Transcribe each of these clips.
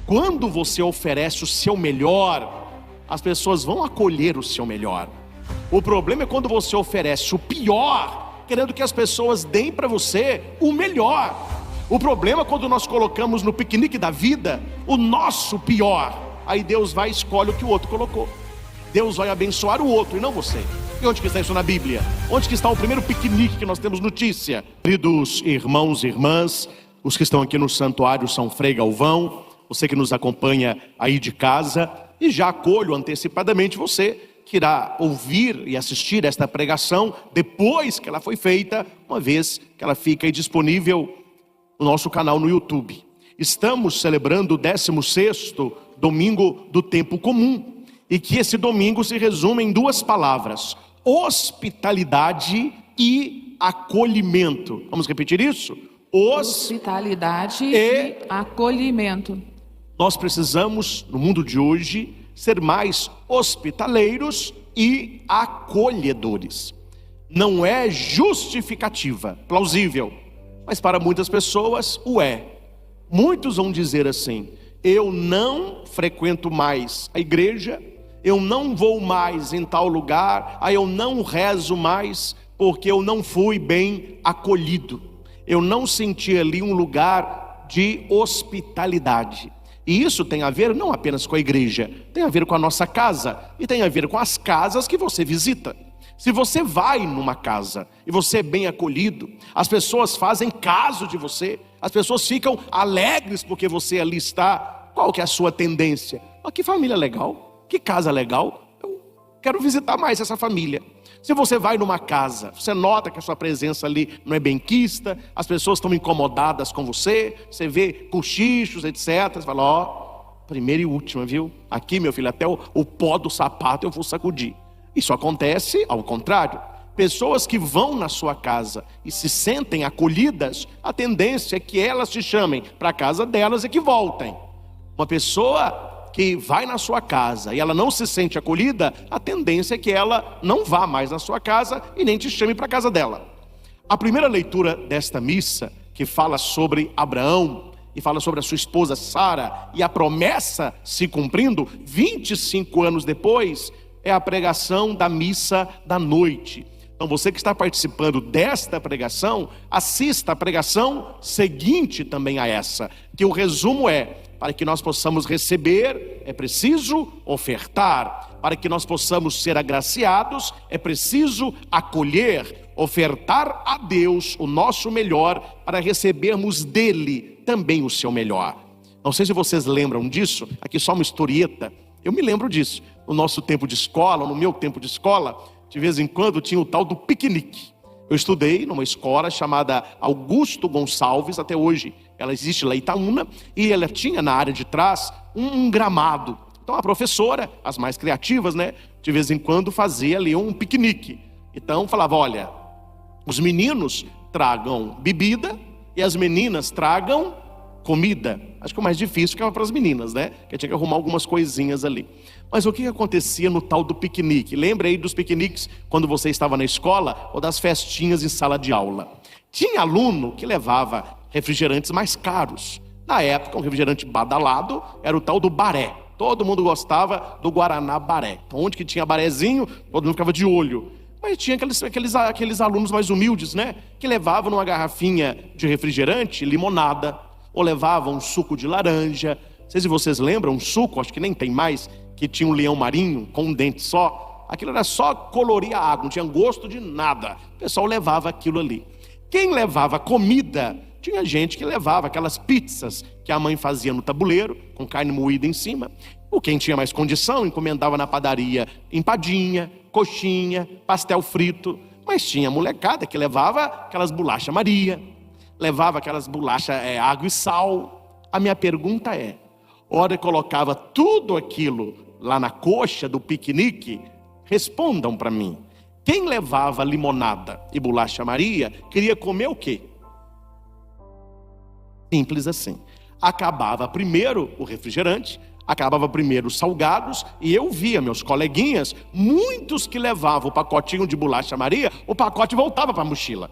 Quando você oferece o seu melhor, as pessoas vão acolher o seu melhor. O problema é quando você oferece o pior, querendo que as pessoas deem para você o melhor. O problema é quando nós colocamos no piquenique da vida o nosso pior. Aí Deus vai e escolhe o que o outro colocou. Deus vai abençoar o outro e não você. E onde que está isso na Bíblia? Onde que está o primeiro piquenique que nós temos notícia? Queridos irmãos e irmãs, os que estão aqui no santuário São Frei Galvão, você que nos acompanha aí de casa, e já acolho antecipadamente você que irá ouvir e assistir esta pregação depois que ela foi feita, uma vez que ela fica aí disponível no nosso canal no YouTube. Estamos celebrando o 16º domingo do tempo comum, e que esse domingo se resume em duas palavras: hospitalidade e acolhimento. Vamos repetir isso? Hospitalidade e acolhimento. Nós precisamos, no mundo de hoje, ser mais hospitaleiros e acolhedores. Não é justificativa, plausível, mas para muitas pessoas o é. Muitos vão dizer assim: eu não frequento mais a igreja, eu não vou mais em tal lugar, eu não rezo mais porque eu não fui bem acolhido, eu não senti ali um lugar de hospitalidade. E isso tem a ver não apenas com a igreja, tem a ver com a nossa casa, e tem a ver com as casas que você visita. Se você vai numa casa e você é bem acolhido, as pessoas fazem caso de você, as pessoas ficam alegres porque você ali está. Qual que é a sua tendência? Oh, que família legal, que casa legal, eu quero visitar mais essa família. Se você vai numa casa, você nota que a sua presença ali não é benquista, as pessoas estão incomodadas com você, você vê cochichos, etc. Você fala: ó, primeira e última, viu? Aqui, meu filho, até o pó do sapato eu vou sacudir. Isso acontece ao contrário. Pessoas que vão na sua casa e se sentem acolhidas, a tendência é que elas te chamem para a casa delas e que voltem. Uma pessoa que vai na sua casa e ela não se sente acolhida, a tendência é que ela não vá mais na sua casa e nem te chame para a casa dela. A primeira leitura desta missa, que fala sobre Abraão e fala sobre a sua esposa Sara e a promessa se cumprindo 25 anos depois, é a pregação da missa da noite. Então você que está participando desta pregação, assista a pregação seguinte também a essa, que o resumo é: para que nós possamos receber, é preciso ofertar. Para que nós possamos ser agraciados, é preciso acolher, ofertar a Deus o nosso melhor, para recebermos dele também o seu melhor. Não sei se vocês lembram disso, aqui só uma historieta. Eu me lembro disso. No nosso tempo de escola, no meu tempo de escola, de vez em quando tinha o tal do piquenique. Eu estudei numa escola chamada Augusto Gonçalves, até hoje ela existe lá em Itaúna, e ela tinha na área de trás um gramado. Então a professora, as mais criativas, né, de vez em quando fazia ali um piquenique. Então falava: olha, os meninos tragam bebida e as meninas tragam comida. Acho que o mais difícil ficava para as meninas, né, que tinha que arrumar algumas coisinhas ali. Mas o que acontecia no tal do piquenique? Lembra aí dos piqueniques quando você estava na escola, ou das festinhas em sala de aula? Tinha aluno que levava refrigerantes mais caros. Na época, um refrigerante badalado era o tal do Baré. Todo mundo gostava do Guaraná Baré. Então, onde que tinha barezinho, todo mundo ficava de olho. Mas tinha aqueles alunos mais humildes, né, que levavam numa garrafinha de refrigerante limonada, ou levavam um suco de laranja. Não sei se vocês lembram, um suco, acho que nem tem mais, que tinha um leão marinho com um dente só. Aquilo era só colorir a água, não tinha gosto de nada. O pessoal levava aquilo ali. Quem levava comida, tinha gente que levava aquelas pizzas que a mãe fazia no tabuleiro, com carne moída em cima. Ou quem tinha mais condição, encomendava na padaria empadinha, coxinha, pastel frito. Mas tinha molecada que levava aquelas bolachas Maria, levava aquelas bolachas água e sal. A minha pergunta é: hora que colocava tudo aquilo lá na coxa do piquenique, respondam para mim, quem levava limonada e bolacha Maria queria comer o quê? Simples assim. Acabava primeiro o refrigerante, acabava primeiro os salgados, e eu via meus coleguinhas, muitos que levavam o pacotinho de bolacha Maria, o pacote voltava para a mochila.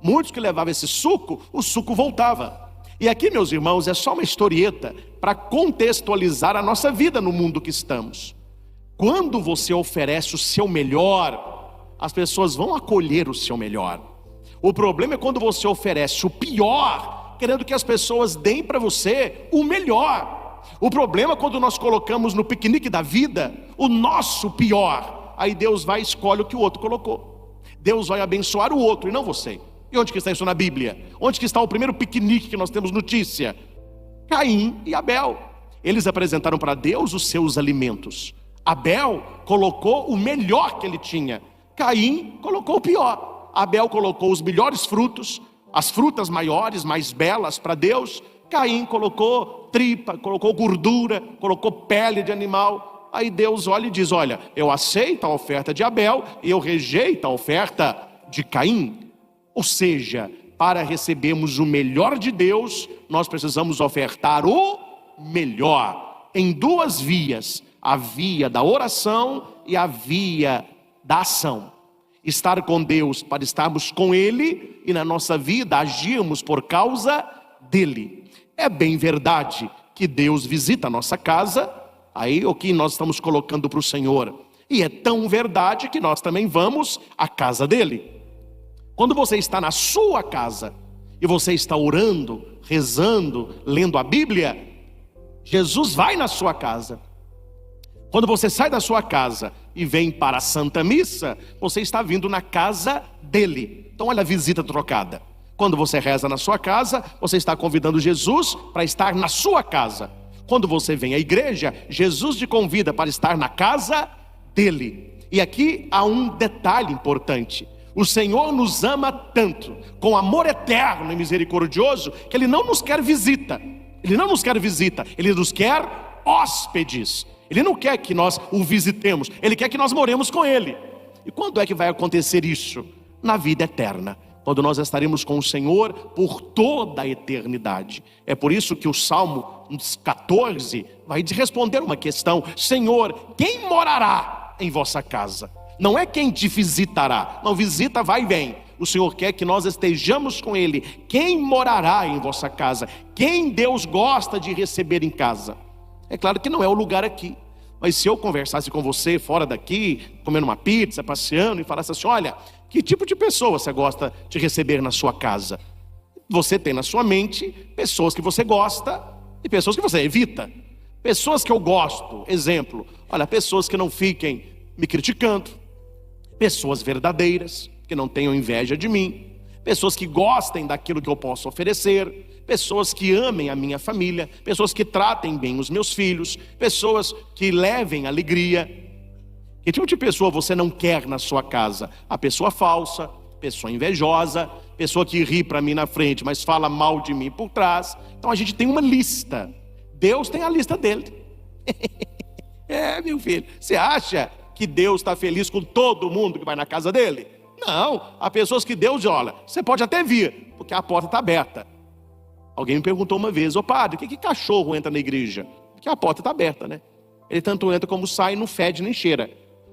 Muitos que levavam esse suco, o suco voltava. E aqui, meus irmãos, é só uma historieta para contextualizar a nossa vida no mundo que estamos. Quando você oferece o seu melhor, as pessoas vão acolher o seu melhor. O problema é quando você oferece o pior, querendo que as pessoas deem para você o melhor. O problema é quando nós colocamos no piquenique da vida o nosso pior. Aí Deus vai e escolhe o que o outro colocou. Deus vai abençoar o outro e não você. E onde que está isso na Bíblia? Onde que está o primeiro piquenique que nós temos notícia? Caim e Abel. Eles apresentaram para Deus os seus alimentos. Abel colocou o melhor que ele tinha. Caim colocou o pior. Abel colocou os melhores frutos, as frutas maiores, mais belas para Deus. Caim colocou tripa, colocou gordura, colocou pele de animal. Aí Deus olha e diz: olha, eu aceito a oferta de Abel e eu rejeito a oferta de Caim. Ou seja, para recebermos o melhor de Deus, nós precisamos ofertar o melhor, em duas vias: a via da oração e a via da ação. Estar com Deus para estarmos com Ele, e na nossa vida agirmos por causa dEle. É bem verdade que Deus visita a nossa casa, aí o que nós estamos colocando para o Senhor. E é tão verdade que nós também vamos à casa dEle. Quando você está na sua casa e você está orando, rezando, lendo a Bíblia, Jesus vai na sua casa. Quando você sai da sua casa e vem para a Santa Missa, você está vindo na casa dele. Então olha a visita trocada. Quando você reza na sua casa, você está convidando Jesus para estar na sua casa. Quando você vem à igreja, Jesus te convida para estar na casa dele. E aqui há um detalhe importante: o Senhor nos ama tanto, com amor eterno e misericordioso, que Ele não nos quer visita. Ele não nos quer visita, Ele nos quer hóspedes. Ele não quer que nós o visitemos, Ele quer que nós moremos com Ele. E quando é que vai acontecer isso? Na vida eterna, quando nós estaremos com o Senhor por toda a eternidade. É por isso que o Salmo 14 vai responder uma questão: Senhor, quem morará em vossa casa? Não é quem te visitará. Não, visita vai e vem. O Senhor quer que nós estejamos com Ele. Quem morará em vossa casa? Quem Deus gosta de receber em casa? É claro que não é o lugar aqui. Mas se eu conversasse com você fora daqui, comendo uma pizza, passeando, e falasse assim: olha, que tipo de pessoa você gosta de receber na sua casa? Você tem na sua mente pessoas que você gosta e pessoas que você evita. Pessoas que eu gosto, exemplo, olha, pessoas que não fiquem me criticando, pessoas verdadeiras, que não tenham inveja de mim, pessoas que gostem daquilo que eu posso oferecer, pessoas que amem a minha família, pessoas que tratem bem os meus filhos, pessoas que levem alegria. Que tipo de pessoa você não quer na sua casa? A pessoa falsa, pessoa invejosa, pessoa que ri para mim na frente, mas fala mal de mim por trás. Então a gente tem uma lista. Deus tem a lista dele. Meu filho, você acha que Deus está feliz com todo mundo que vai na casa dele? Não, há pessoas que Deus olha, você pode até vir, porque a porta está aberta. Alguém me perguntou uma vez: ô padre, por que cachorro entra na igreja? Porque a porta está aberta, né? Ele tanto entra como sai, não fede nem cheira.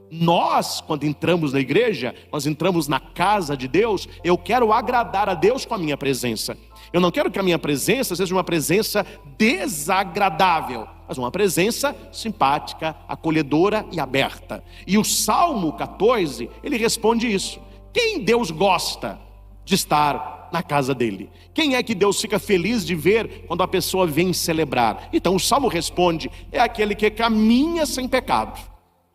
Nós, quando entramos na igreja, nós entramos na casa de Deus. Eu quero agradar a Deus com a minha presença. Eu não quero que a minha presença seja uma presença desagradável, mas uma presença simpática, acolhedora e aberta. E o Salmo 14, ele responde isso. Quem Deus gosta de estar na casa dele? Quem é que Deus fica feliz de ver quando a pessoa vem celebrar? Então o Salmo responde: é aquele que caminha sem pecado.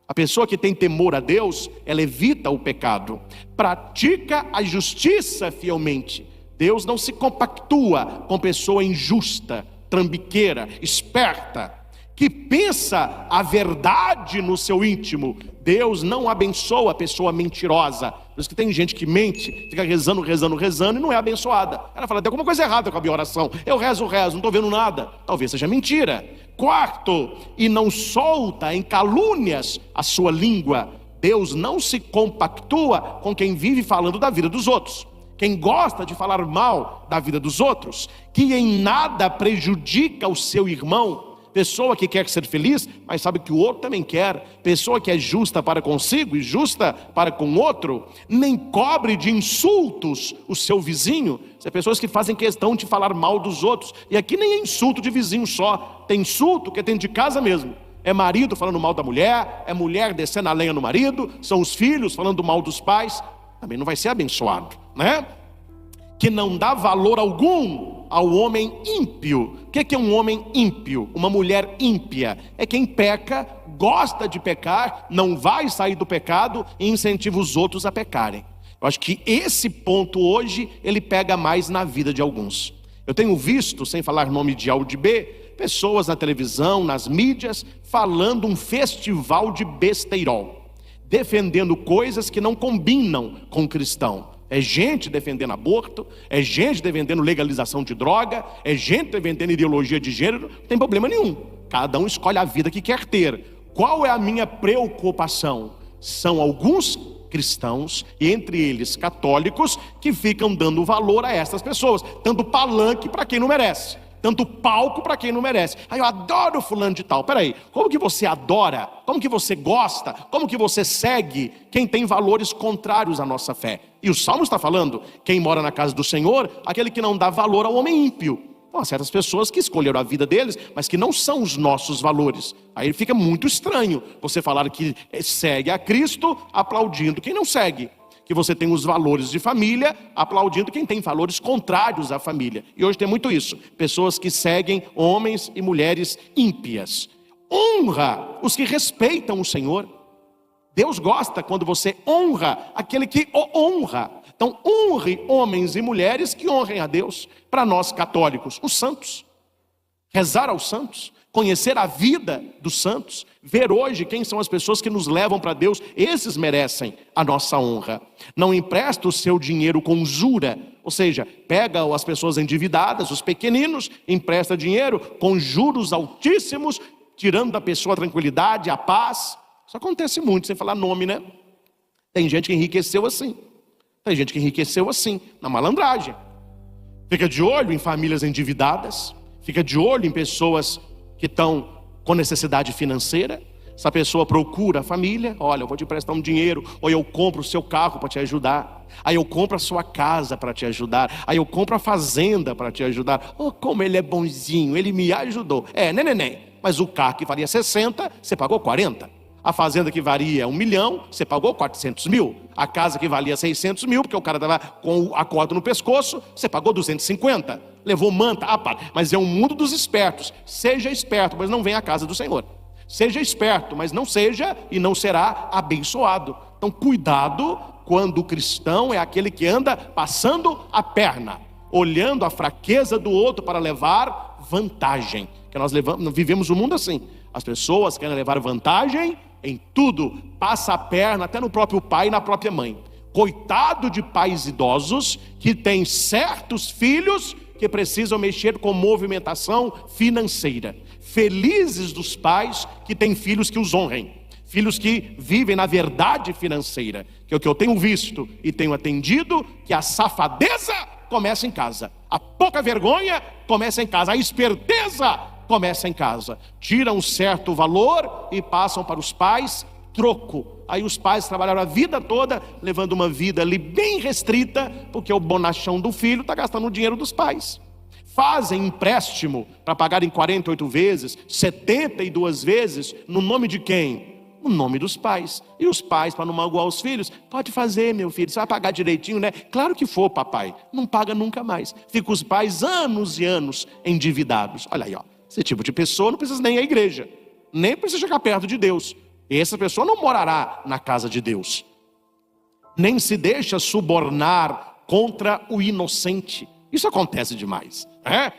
A pessoa que tem temor a Deus, ela evita o pecado, pratica a justiça fielmente. Deus não se compactua com pessoa injusta, trambiqueira, esperta, que pensa a verdade no seu íntimo. Deus não abençoa a pessoa mentirosa. Por isso que tem gente que mente, fica rezando e não é abençoada. Ela fala: tem alguma coisa errada com a minha oração. Eu rezo, não estou vendo nada. Talvez seja mentira. Quarto, e não solta em calúnias a sua língua. Deus não se compactua com quem vive falando da vida dos outros. Quem gosta de falar mal da vida dos outros, que em nada prejudica o seu irmão. Pessoa que quer ser feliz, mas sabe que o outro também quer. Pessoa que é justa para consigo e justa para com o outro. Nem cobre de insultos o seu vizinho. São pessoas que fazem questão de falar mal dos outros. E aqui nem é insulto de vizinho só. Tem insulto que é dentro de casa mesmo. É marido falando mal da mulher, é mulher descendo a lenha no marido, são os filhos falando mal dos pais. Também não vai ser abençoado, né? Que não dá valor algum ao homem ímpio. O que é um homem ímpio? Uma mulher ímpia. É quem peca, gosta de pecar, não vai sair do pecado e incentiva os outros a pecarem. Eu acho que esse ponto hoje, ele pega mais na vida de alguns. Eu tenho visto, sem falar nome de A ou de B, pessoas na televisão, nas mídias, falando um festival de besteirol, defendendo coisas que não combinam com o cristão. É gente defendendo aborto, é gente defendendo legalização de droga, é gente defendendo ideologia de gênero, não tem problema nenhum. Cada um escolhe a vida que quer ter. Qual é a minha preocupação? São alguns cristãos, e entre eles católicos, que ficam dando valor a essas pessoas, dando palanque para quem não merece, dando palco para quem não merece. Eu adoro fulano de tal. Peraí, como que você adora? Como que você gosta? Como que você segue quem tem valores contrários à nossa fé? E o Salmo está falando, quem mora na casa do Senhor, aquele que não dá valor ao homem ímpio. Então, há certas pessoas que escolheram a vida deles, mas que não são os nossos valores. Aí fica muito estranho você falar que segue a Cristo aplaudindo quem não segue. Que você tem os valores de família, aplaudindo quem tem valores contrários à família. E hoje tem muito isso. Pessoas que seguem homens e mulheres ímpias. Honra os que respeitam o Senhor. Deus gosta quando você honra aquele que o honra. Então honre homens e mulheres que honrem a Deus. Para nós católicos, os santos. Rezar aos santos. Conhecer a vida dos santos, ver hoje quem são as pessoas que nos levam para Deus, esses merecem a nossa honra. Não empresta o seu dinheiro com usura, ou seja, pega as pessoas endividadas, os pequeninos, empresta dinheiro com juros altíssimos, tirando da pessoa a tranquilidade, a paz. Isso acontece muito, sem falar nome, né? Tem gente que enriqueceu assim, na malandragem. Fica de olho em famílias endividadas, fica de olho em pessoas que estão com necessidade financeira. Essa pessoa procura a família, olha, eu vou te emprestar um dinheiro, ou eu compro o seu carro para te ajudar, aí eu compro a sua casa para te ajudar, aí eu compro a fazenda para te ajudar. Oh, como ele é bonzinho, ele me ajudou. Neném, mas o carro que valia 60, você pagou 40. A fazenda que valia 1 milhão, você pagou 400 mil. A casa que valia 600 mil, porque o cara estava com a corda no pescoço, você pagou 250. Levou manta. Mas é um mundo dos espertos. Seja esperto, mas não venha à casa do Senhor. Seja esperto, mas não seja e não será abençoado. Então cuidado quando o cristão é aquele que anda passando a perna, olhando a fraqueza do outro para levar vantagem. Que nós vivemos um mundo assim. As pessoas querem levar vantagem em tudo, passa a perna até no próprio pai e na própria mãe. Coitado de pais idosos que têm certos filhos que precisam mexer com movimentação financeira. Felizes dos pais que têm filhos que os honrem, filhos que vivem na verdade financeira, que é o que eu tenho visto e tenho atendido, que a safadeza começa em casa, a pouca vergonha começa em casa, a esperteza começa em casa. Tiram um certo valor e passam para os pais troco. Aí os pais trabalharam a vida toda levando uma vida ali bem restrita, porque o bonachão do filho está gastando o dinheiro dos pais. Fazem empréstimo para pagar em 48 vezes, 72 vezes, no nome de quem? No nome dos pais. E os pais, para não magoar os filhos, pode fazer, meu filho, você vai pagar direitinho, né? Claro que for, papai. Não paga nunca mais. Fica os pais anos e anos endividados. Olha aí, ó. Esse tipo de pessoa não precisa nem ir à igreja, nem precisa chegar perto de Deus. Essa pessoa não morará na casa de Deus. Nem se deixa subornar contra o inocente. Isso acontece demais, né?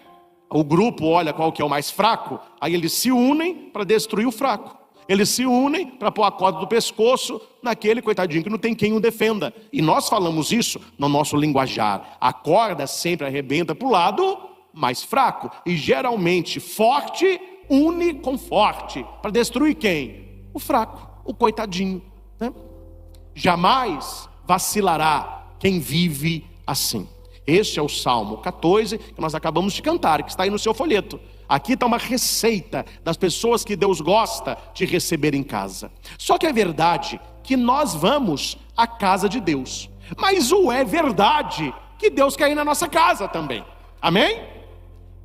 O grupo olha qual que é o mais fraco, aí eles se unem para destruir o fraco. Eles se unem para pôr a corda do pescoço naquele coitadinho que não tem quem o defenda. E nós falamos isso no nosso linguajar. A corda sempre arrebenta para o lado mais fraco. E geralmente forte une com forte. Para destruir quem? O fraco, o coitadinho, né? Jamais vacilará quem vive assim. Este é o Salmo 14 que nós acabamos de cantar, que está aí no seu folheto. Aqui está uma receita das pessoas que Deus gosta de receber em casa. Só que é verdade que nós vamos à casa de Deus, mas é verdade que Deus quer ir na nossa casa também. Amém?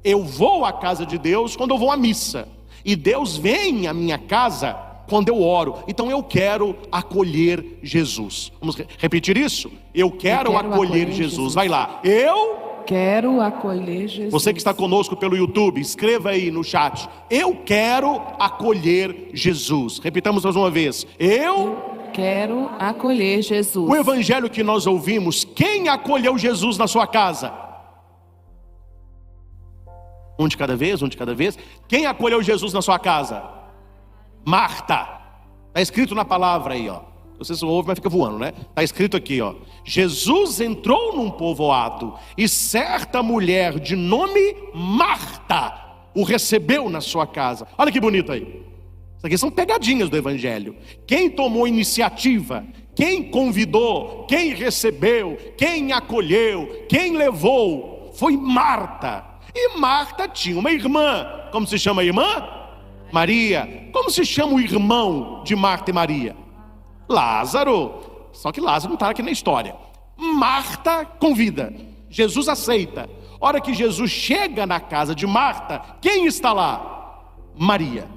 Eu vou à casa de Deus quando eu vou à missa, e Deus vem à minha casa quando eu oro. Então eu quero acolher Jesus. Vamos repetir isso? Eu quero acolher Jesus. Vai lá. Eu quero acolher Jesus. Você que está conosco pelo YouTube, escreva aí no chat: eu quero acolher Jesus. Repitamos mais uma vez: eu quero acolher Jesus. O evangelho que nós ouvimos, quem acolheu Jesus na sua casa? Um de cada vez. Quem acolheu Jesus na sua casa? Marta. Está escrito na palavra aí, ó. Vocês ouvem, mas fica voando, né? Está escrito aqui, ó: Jesus entrou num povoado e certa mulher de nome Marta o recebeu na sua casa. Olha que bonito aí. Isso aqui são pegadinhas do evangelho. Quem tomou iniciativa, quem convidou, quem recebeu, quem acolheu, quem levou, foi Marta. E Marta tinha uma irmã. Como se chama a irmã? Maria. Como se chama o irmão de Marta e Maria? Lázaro. Só que Lázaro não está aqui na história. Marta convida, Jesus aceita. Hora que Jesus chega na casa de Marta, quem está lá? Maria.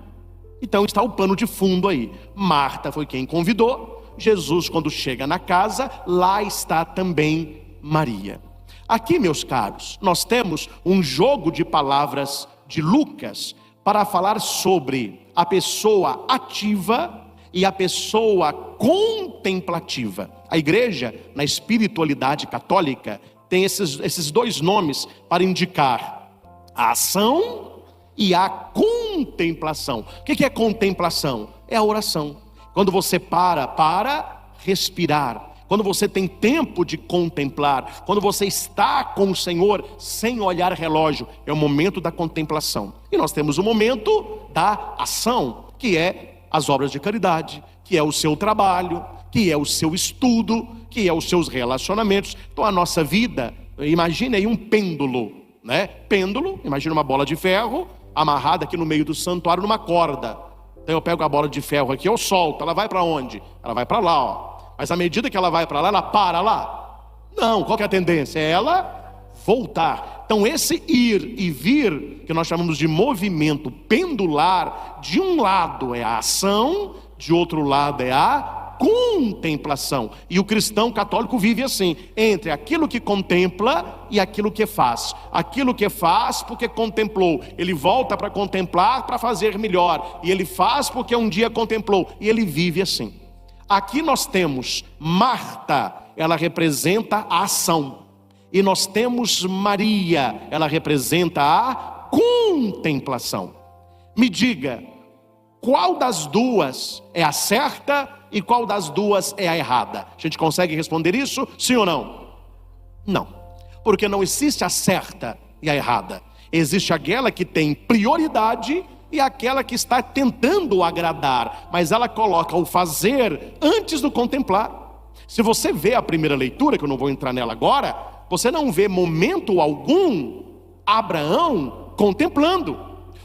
Então está o pano de fundo aí. Marta foi quem convidou. Jesus, quando chega na casa, lá está também Maria. Aqui, meus caros, nós temos um jogo de palavras de Lucas para falar sobre a pessoa ativa e a pessoa contemplativa. A igreja, na espiritualidade católica, tem esses dois nomes para indicar a ação e a contemplação. O que é contemplação? É a oração. Quando você para respirar, quando você tem tempo de contemplar, quando você está com o Senhor sem olhar relógio, é o momento da contemplação. E nós temos o momento da ação, que é as obras de caridade, que é o seu trabalho, que é o seu estudo, que é os seus relacionamentos. Então a nossa vida, imagine aí um pêndulo, né? Pêndulo, imagina uma bola de ferro amarrada aqui no meio do santuário numa corda. Então eu pego a bola de ferro aqui, eu solto, ela vai para onde? Ela vai para lá, ó. Mas à medida que ela vai para lá, ela para lá? Não, qual que é a tendência? É ela voltar. Então esse ir e vir, que nós chamamos de movimento pendular, de um lado é a ação, de outro lado é a contemplação. E o cristão católico vive assim, entre aquilo que contempla e aquilo que faz. Aquilo que faz porque contemplou, ele volta para contemplar para fazer melhor. E ele faz porque um dia contemplou, e ele vive assim. Aqui nós temos Marta, ela representa a ação. E nós temos Maria, ela representa a contemplação. Me diga, qual das duas é a certa e qual das duas é a errada? A gente consegue responder isso? Sim ou não? Não, porque não existe a certa e a errada. Existe aquela que tem prioridade e aquela que está tentando agradar, mas ela coloca o fazer antes do contemplar. Se você vê a primeira leitura, que eu não vou entrar nela agora, você não vê momento algum Abraão contemplando.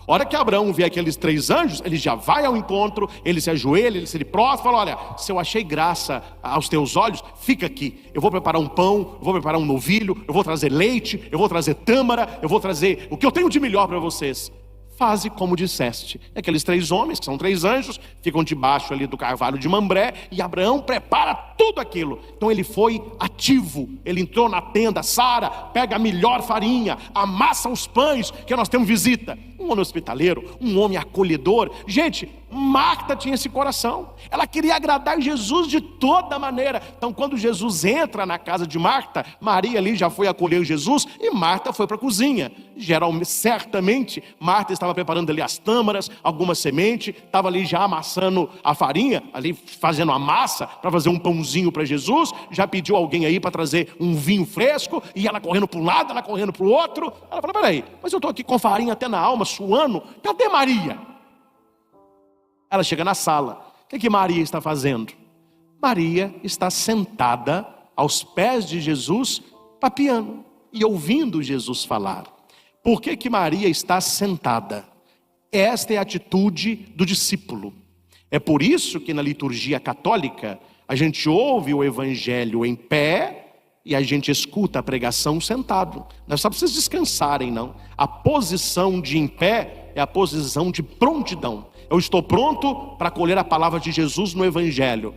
A hora que Abraão vê aqueles 3 anjos, ele já vai ao encontro, ele se ajoelha, ele se prostra, fala: olha, se eu achei graça aos teus olhos, fica aqui, eu vou preparar um pão, eu vou preparar um novilho, eu vou trazer leite, eu vou trazer tâmara, eu vou trazer o que eu tenho de melhor para vocês. Faze como disseste. E aqueles 3 homens, que são 3 anjos, ficam debaixo ali do carvalho de Mambré, e Abraão prepara tudo aquilo. Então ele foi ativo, ele entrou na tenda. Sara pega a melhor farinha, amassa os pães, que nós temos visita. Um homem hospitaleiro, um homem acolhedor. Gente, Marta tinha esse coração, ela queria agradar Jesus de toda maneira. Então quando Jesus entra na casa de Marta, Maria ali já foi acolher Jesus, e Marta foi para a cozinha. Certamente Marta estava preparando ali as tâmaras, alguma semente, estava ali já amassando a farinha, ali fazendo a massa para fazer um pãozinho para Jesus. Já pediu alguém aí para trazer um vinho fresco, e ela correndo para um lado, ela correndo para o outro. Ela falou: peraí, mas eu estou aqui com farinha até na alma, suando, cadê Maria? Ela chega na sala. O que Maria está fazendo? Maria está sentada aos pés de Jesus, papeando e ouvindo Jesus falar. Por que que Maria está sentada? Esta é a atitude do discípulo. É por isso que na liturgia católica a gente ouve o evangelho em pé e a gente escuta a pregação sentado. Não é só para vocês descansarem, não. A posição de em pé é a posição de prontidão. Eu estou pronto para acolher a palavra de Jesus no evangelho.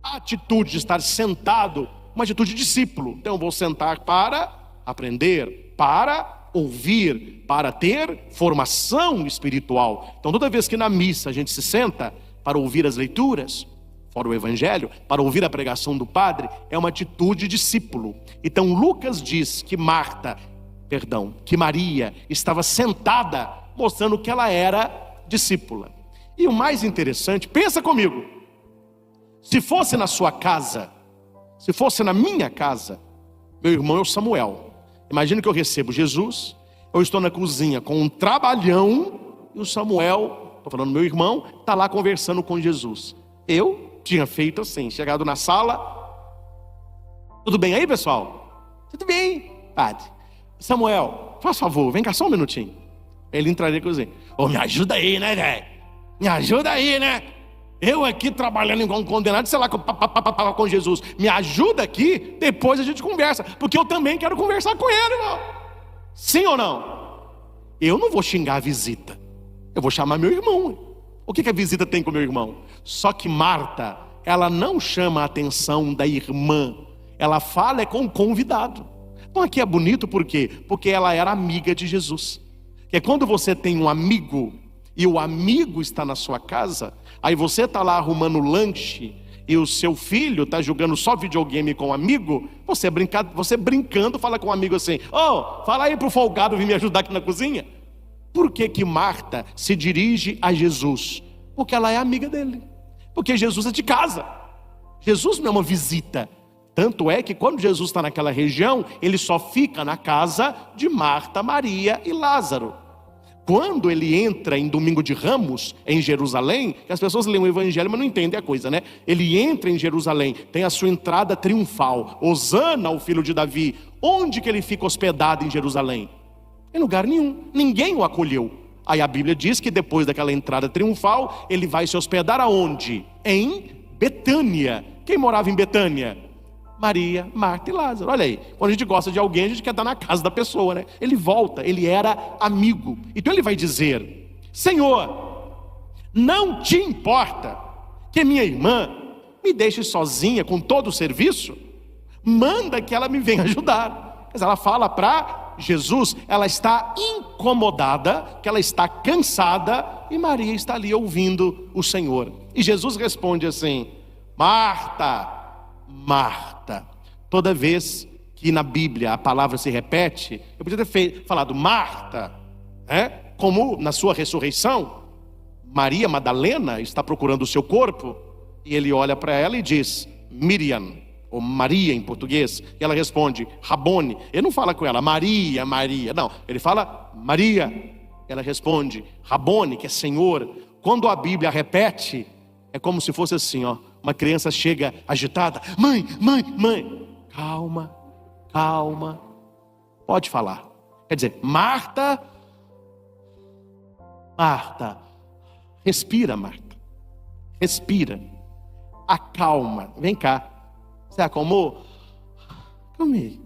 A atitude de estar sentado, uma atitude de discípulo. Então eu vou sentar para aprender, para ouvir, para ter formação espiritual. Então toda vez que na missa a gente se senta para ouvir as leituras, fora o evangelho, para ouvir a pregação do padre, é uma atitude de discípulo. Então Lucas diz que que Maria estava sentada, mostrando que ela era discípula. E o mais interessante, pensa comigo, se fosse na sua casa, se fosse na minha casa, meu irmão é o Samuel. Imagina que eu recebo Jesus, eu estou na cozinha com um trabalhão e o Samuel, estou falando meu irmão, está lá conversando com Jesus. Eu tinha feito assim, chegado na sala, tudo bem aí, pessoal? Tudo bem, padre. Samuel, faz favor, vem cá só um minutinho. Ele entraria na cozinha. Me ajuda aí, né, velho? Me ajuda aí, né? Eu aqui trabalhando igual um condenado, sei lá, com Jesus. Me ajuda aqui, depois a gente conversa. Porque eu também quero conversar com ele, irmão. Sim ou não? Eu não vou xingar a visita. Eu vou chamar meu irmão. O que a visita tem com meu irmão? Só que Marta, ela não chama a atenção da irmã. Ela fala com o convidado. Então aqui é bonito por quê? Porque ela era amiga de Jesus. Que é quando você tem um amigo e o amigo está na sua casa, aí você está lá arrumando lanche e o seu filho está jogando só videogame com o amigo, você brincando fala com o amigo assim: fala aí pro folgado vir me ajudar aqui na cozinha. Por que que Marta se dirige a Jesus? Porque ela é amiga dele. Porque Jesus é de casa. Jesus não é uma visita. Tanto é que quando Jesus está naquela região, ele só fica na casa de Marta, Maria e Lázaro. Quando ele entra em Domingo de Ramos, em Jerusalém, que as pessoas leem o evangelho, mas não entendem a coisa, né? Ele entra em Jerusalém, tem a sua entrada triunfal. Hosana, o filho de Davi. Onde que ele fica hospedado em Jerusalém? Em lugar nenhum. Ninguém o acolheu. Aí a Bíblia diz que depois daquela entrada triunfal, ele vai se hospedar aonde? Em Betânia. Quem morava em Betânia? Maria, Marta e Lázaro. Olha aí, quando a gente gosta de alguém, a gente quer estar na casa da pessoa, né? Ele volta, ele era amigo. Então ele vai dizer: Senhor, não te importa que minha irmã me deixe sozinha com todo o serviço? Manda que ela me venha ajudar. Mas ela fala para Jesus, ela está incomodada, que ela está cansada, e Maria está ali ouvindo o Senhor. E Jesus responde assim: Marta, Marta. Toda vez que na Bíblia a palavra se repete, eu podia ter falado Marta, como na sua ressurreição, Maria Madalena está procurando o seu corpo, e ele olha para ela e diz Miriam, ou Maria em português, e ela responde Rabone. Ele não fala com ela Maria, Maria, não, ele fala Maria. Ela responde Rabone, que é Senhor. Quando a Bíblia repete, é como se fosse assim, uma criança chega agitada: mãe, mãe, mãe. Calma, calma. Pode falar. Quer dizer, Marta, Marta. Respira, Marta. Respira. Acalma. Vem cá. Você acalmou? Calmei.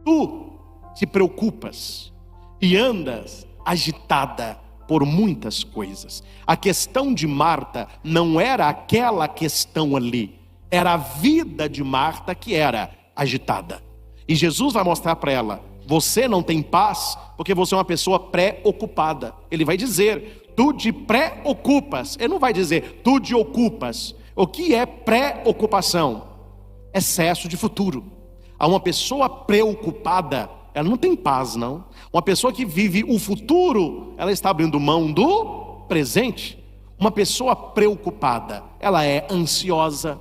Tu te preocupas e andas agitada por muitas coisas. A questão de Marta não era aquela questão ali, era a vida de Marta que era agitada. E Jesus vai mostrar para ela: você não tem paz porque você é uma pessoa preocupada. Ele vai dizer: tu te preocupas. Ele não vai dizer tu te ocupas. O que é preocupação? Excesso de futuro. A uma pessoa preocupada, ela não tem paz, não. Uma pessoa que vive o futuro, ela está abrindo mão do presente. Uma pessoa preocupada, ela é ansiosa,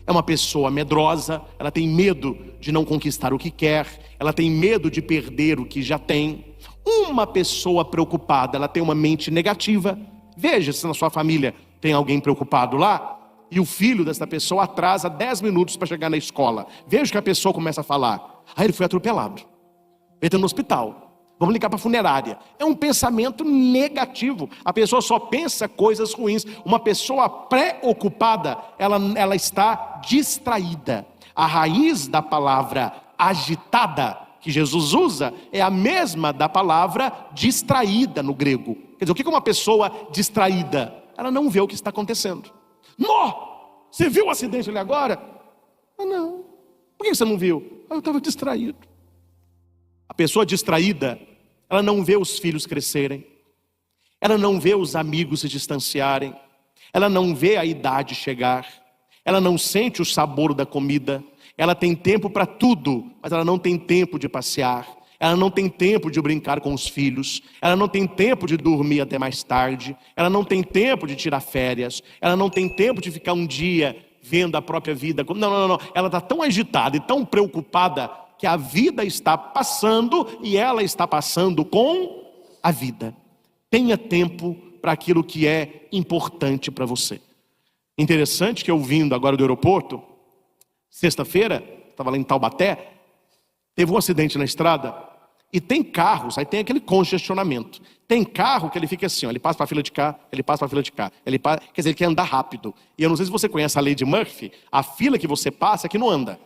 é uma pessoa medrosa, ela tem medo de não conquistar o que quer, ela tem medo de perder o que já tem. Uma pessoa preocupada, ela tem uma mente negativa. Veja se na sua família tem alguém preocupado lá, e o filho dessa pessoa atrasa 10 minutos para chegar na escola. Veja que a pessoa começa a falar: ele foi atropelado. Entra no hospital. Vamos ligar para a funerária. É um pensamento negativo. A pessoa só pensa coisas ruins. Uma pessoa preocupada, ela está distraída. A raiz da palavra agitada que Jesus usa é a mesma da palavra distraída no grego. Quer dizer, o que é uma pessoa distraída? Ela não vê o que está acontecendo. Nó! Você viu o acidente ali agora? Ah, não. Por que você não viu? Ah, eu estava distraído. A pessoa distraída, ela não vê os filhos crescerem, ela não vê os amigos se distanciarem, ela não vê a idade chegar, ela não sente o sabor da comida, ela tem tempo para tudo, mas ela não tem tempo de passear, ela não tem tempo de brincar com os filhos, ela não tem tempo de dormir até mais tarde, ela não tem tempo de tirar férias, ela não tem tempo de ficar um dia vendo a própria vida. Não. Ela está tão agitada e tão preocupada que a vida está passando e ela está passando com a vida. Tenha tempo para aquilo que é importante para você. Interessante que eu vindo agora do aeroporto, sexta-feira, estava lá em Taubaté, teve um acidente na estrada e tem carros, aí tem aquele congestionamento. Tem carro que ele fica assim, ó, ele passa para a fila de cá, ele passa para a fila de cá, quer dizer, ele quer andar rápido. E eu não sei se você conhece a lei de Murphy, a fila que você passa é que não anda.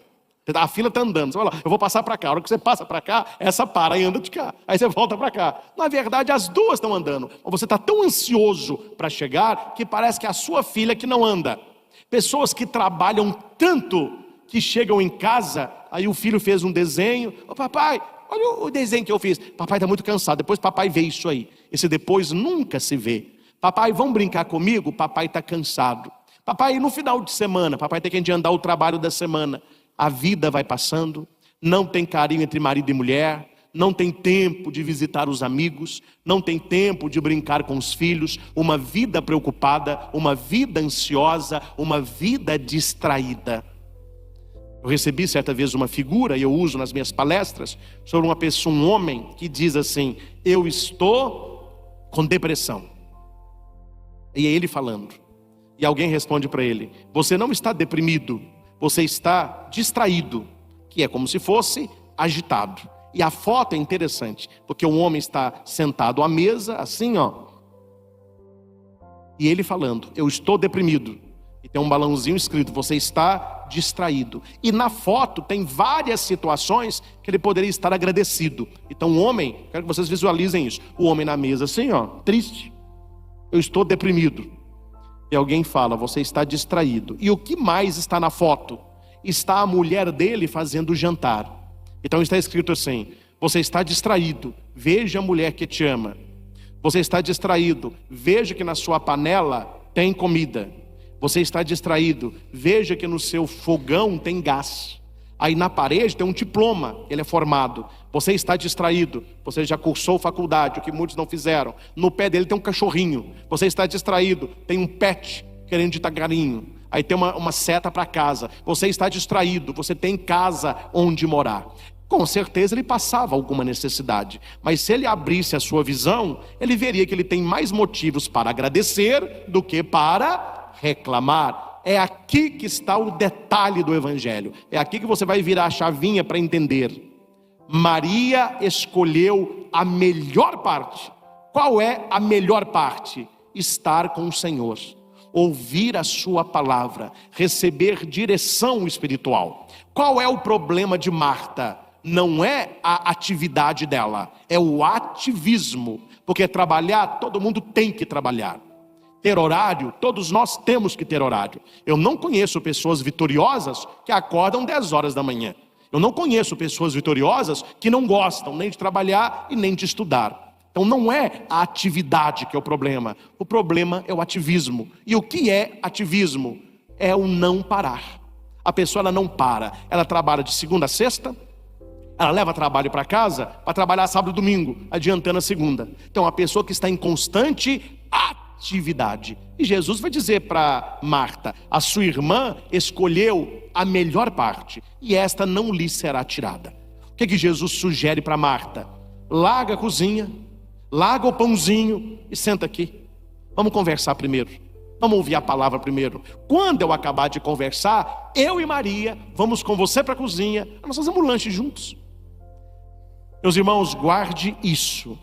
A fila está andando, você fala, eu vou passar para cá. A hora que você passa para cá, essa para e anda de cá. Aí você volta para cá. Na verdade, as duas estão andando. Você está tão ansioso para chegar que parece que é a sua filha que não anda. Pessoas que trabalham tanto que chegam em casa, aí o filho fez um desenho. Ô papai, olha o desenho que eu fiz. Papai está muito cansado, depois papai vê isso aí. Esse depois nunca se vê. Papai, vão brincar comigo? Papai está cansado. Papai, no final de semana, papai tem que adiantar o trabalho da semana. A vida vai passando, não tem carinho entre marido e mulher, não tem tempo de visitar os amigos, não tem tempo de brincar com os filhos, uma vida preocupada, uma vida ansiosa, uma vida distraída. Eu recebi certa vez uma figura, e eu uso nas minhas palestras, sobre uma pessoa, um homem, que diz assim, eu estou com depressão. E é ele falando. E alguém responde para ele, você não está deprimido, você está distraído, que é como se fosse agitado. E a foto é interessante, porque um homem está sentado à mesa, assim ó, e ele falando, eu estou deprimido. E tem um balãozinho escrito, você está distraído. E na foto tem várias situações que ele poderia estar agradecido. Então o homem, quero que vocês visualizem isso, o homem na mesa assim ó, triste, eu estou deprimido. E alguém fala, você está distraído. E o que mais está na foto? Está a mulher dele fazendo o jantar. Então está escrito assim, você está distraído, veja a mulher que te ama. Você está distraído, veja que na sua panela tem comida. Você está distraído, veja que no seu fogão tem gás. Aí na parede tem um diploma, ele é formado. Você está distraído, você já cursou faculdade, o que muitos não fizeram. No pé dele tem um cachorrinho. Você está distraído, tem um pet querendo de carinho. Aí tem uma seta para casa. Você está distraído, você tem casa onde morar. Com certeza ele passava alguma necessidade, mas se ele abrisse a sua visão, ele veria que ele tem mais motivos para agradecer do que para reclamar. É aqui que está o detalhe do evangelho. É aqui que você vai virar a chavinha para entender. Maria escolheu a melhor parte. Qual é a melhor parte? Estar com o Senhor, ouvir a sua palavra, receber direção espiritual. Qual é o problema de Marta? Não é a atividade dela, é o ativismo. Porque trabalhar, todo mundo tem que trabalhar. Ter horário, todos nós temos que ter horário. Eu não conheço pessoas vitoriosas que acordam 10 horas da manhã. Eu não conheço pessoas vitoriosas que não gostam nem de trabalhar e nem de estudar. Então não é a atividade que é o problema é o ativismo. E o que é ativismo? É o não parar. A pessoa ela não para, ela trabalha de segunda a sexta, ela leva trabalho para casa para trabalhar sábado e domingo, adiantando a segunda. Então a pessoa que está em constante atividade. E Jesus vai dizer para Marta, a sua irmã escolheu a melhor parte e esta não lhe será tirada. O que Jesus sugere para Marta? Larga a cozinha, larga o pãozinho e senta aqui. Vamos conversar primeiro. Vamos ouvir a palavra primeiro. Quando eu acabar de conversar, eu e Maria vamos com você para a cozinha. Nós fazemos lanche juntos. Meus irmãos, guarde isso.